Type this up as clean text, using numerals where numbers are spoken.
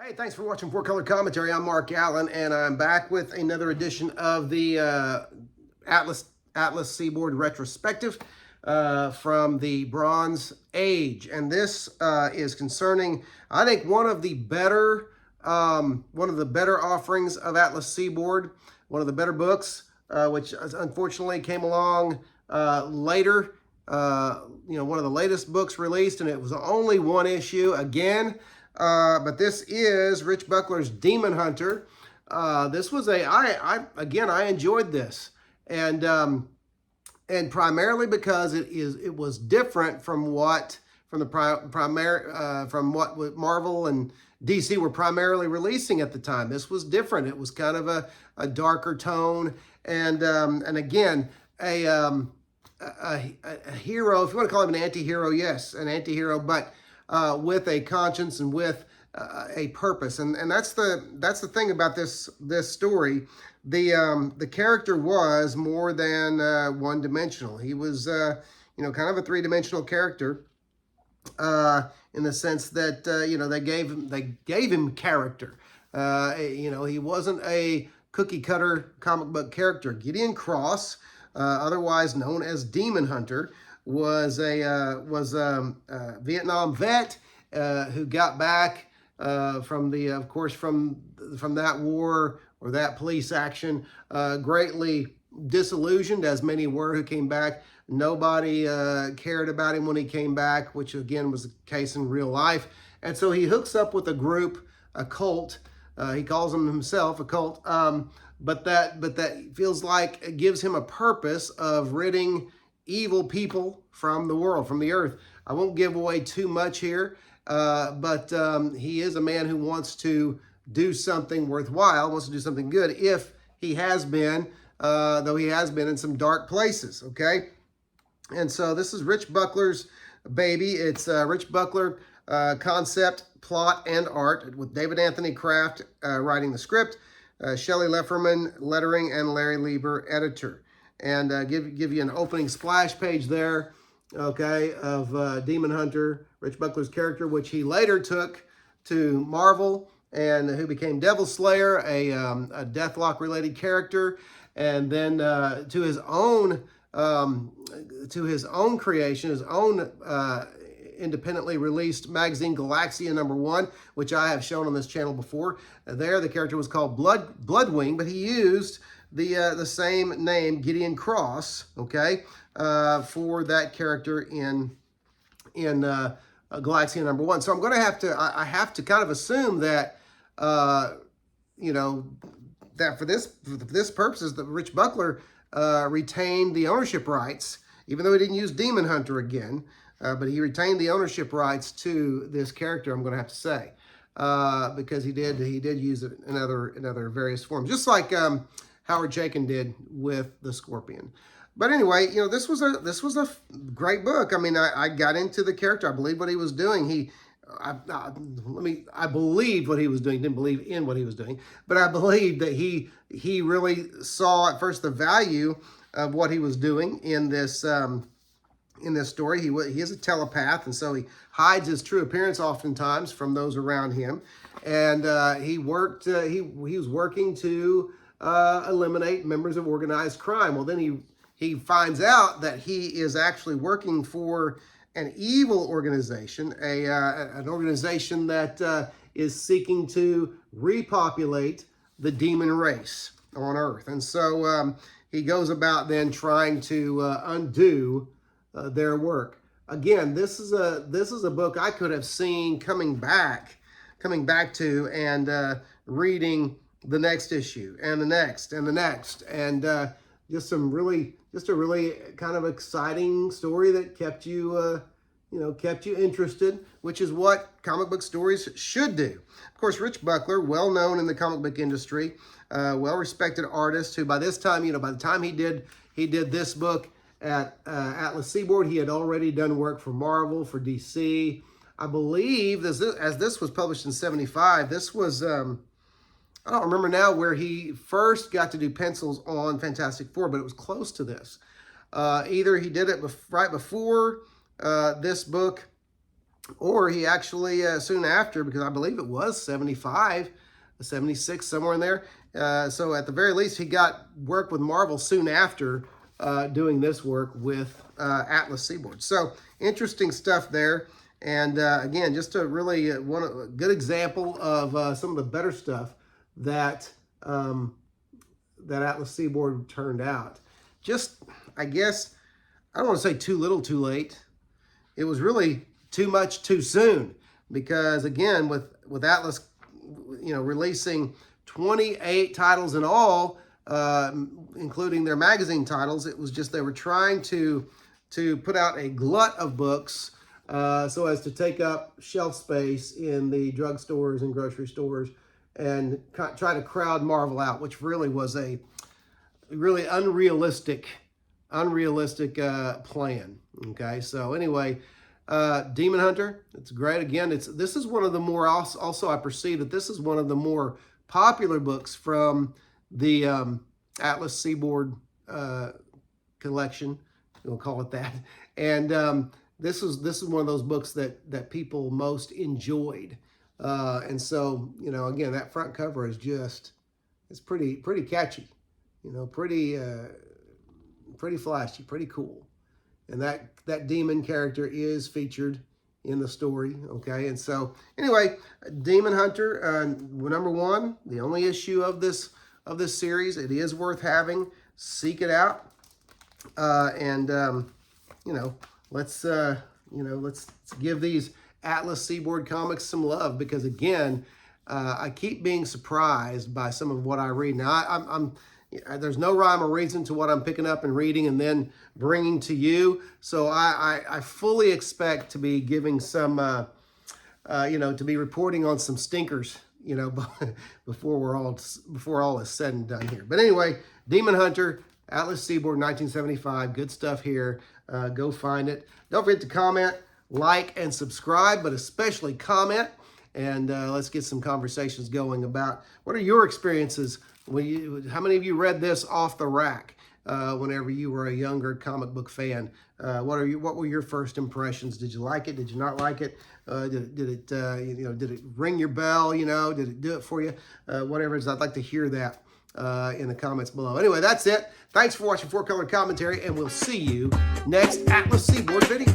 Hey, thanks for watching Four Color Commentary. I'm Mark Allen, and I'm back with another edition of the Atlas Seaboard retrospective from the Bronze Age, and this is concerning, I think, one of the better offerings of Atlas Seaboard, one of the better books, which unfortunately came along later. One of the latest books released, and it was only one issue again. But this is Rich Buckler's Demon Hunter. This was I enjoyed this, and primarily because it was different from what Marvel and DC were primarily releasing at the time. This was different. It was kind of a darker tone, and again a hero, if you want to call him an anti-hero, yes, an anti-hero, but with a conscience and with a purpose, and that's the thing about this story. The character was more than one-dimensional. He was kind of a three-dimensional character in the sense that they gave him character. He wasn't a cookie-cutter comic book character. Gideon Cross, otherwise known as Demon Hunter, was a Vietnam vet who got back from that war or that police action, greatly disillusioned, as many were who came back. Nobody cared about him when he came back, which again was the case in real life. And so he hooks up with a group, a cult. He calls them himself a cult, but that feels like it gives him a purpose of ridding evil people from the world, from the earth. I won't give away too much here, but he is a man who wants to do something worthwhile, wants to do something good, if he has been, though he has been in some dark places, okay? And so this is Rich Buckler's baby. It's Rich Buckler concept, plot, and art, with David Anthony Kraft writing the script, Shelley Lefferman lettering, and Larry Lieber editor. And give you an opening splash page there, okay, of Demon Hunter, Rich Buckler's character, which he later took to Marvel, and who became Devil Slayer, a Deathlock-related character, and then to his own creation, his own independently released magazine, Galaxia #1, which I have shown on this channel before. There, the character was called Bloodwing, but he used the same name, Gideon Cross, okay, for that character in Galaxia #1. So I'm going to I have to kind of assume that, that for this purposes, that Rich Buckler retained the ownership rights, even though he didn't use Demon Hunter again, but he retained the ownership rights to this character, I'm going to have to say, because he did use it in other various forms, just like Howard Chaykin did with the Scorpion. But anyway, this was a great book. I mean, I got into the character. I believed what he was doing. I believed what he was doing. Didn't believe in what he was doing, but I believed that he really saw at first the value of what he was doing in this story. He is a telepath, and so he hides his true appearance oftentimes from those around him. And he was working to eliminate members of organized crime. Well, then he finds out that he is actually working for an evil organization, an organization that is seeking to repopulate the demon race on Earth. And so he goes about then trying to undo their work. Again, this is a book I could have seen coming back to and reading the next issue and the next and the next, and just a really kind of exciting story that kept you interested, which is what comic book stories should do. Of course, Rich Buckler, well known in the comic book industry, well-respected artist, who by this time, by the time he did this book at Atlas Seaboard, he had already done work for Marvel, for DC. I believe as this was published in '75, this was I don't remember now where he first got to do pencils on Fantastic Four, but it was close to this. Either he did it right before this book or he actually soon after, because I believe it was 75, 76, somewhere in there. So at the very least, he got work with Marvel soon after doing this work with Atlas Seaboard. So interesting stuff there. And again, just a really a good example of some of the better stuff that that Atlas Seaboard turned out. Just, I guess, I don't want to say too little too late. It was really too much too soon, because again, with Atlas, releasing 28 titles in all, including their magazine titles, it was just they were trying to put out a glut of books so as to take up shelf space in the drugstores and grocery stores and try to crowd Marvel out, which really was a really unrealistic plan. Okay, so anyway, Demon Hunter, it's great. Again, this is one of the more, also I perceive that this is one of the more popular books from the Atlas Seaboard collection, we'll call it that. And this is one of those books that people most enjoyed. And so, again, that front cover is just, it's pretty catchy, pretty flashy, pretty cool. And that demon character is featured in the story, okay? And so, anyway, Demon Hunter, number 1, the only issue of this series. It is worth having. Seek it out, let's give these Atlas Seaboard comics some love, because again, I keep being surprised by some of what I read. Now, there's no rhyme or reason to what I'm picking up and reading and then bringing to you. So I fully expect to be giving some, to be reporting on some stinkers, before all is said and done here. But anyway, Demon Hunter, Atlas Seaboard, 1975. Good stuff here. Go find it. Don't forget to comment, like, and subscribe, but especially comment. And let's get some conversations going about what are your experiences. How many of you read this off the rack whenever you were a younger comic book fan? What were your first impressions? Did you like it? Did you not like it? Did it ring your bell? Did it do it for you? Whatever it is, I'd like to hear that in the comments below. Anyway, that's it. Thanks for watching 4 Color Commentary, and we'll see you next Atlas Seaboard video.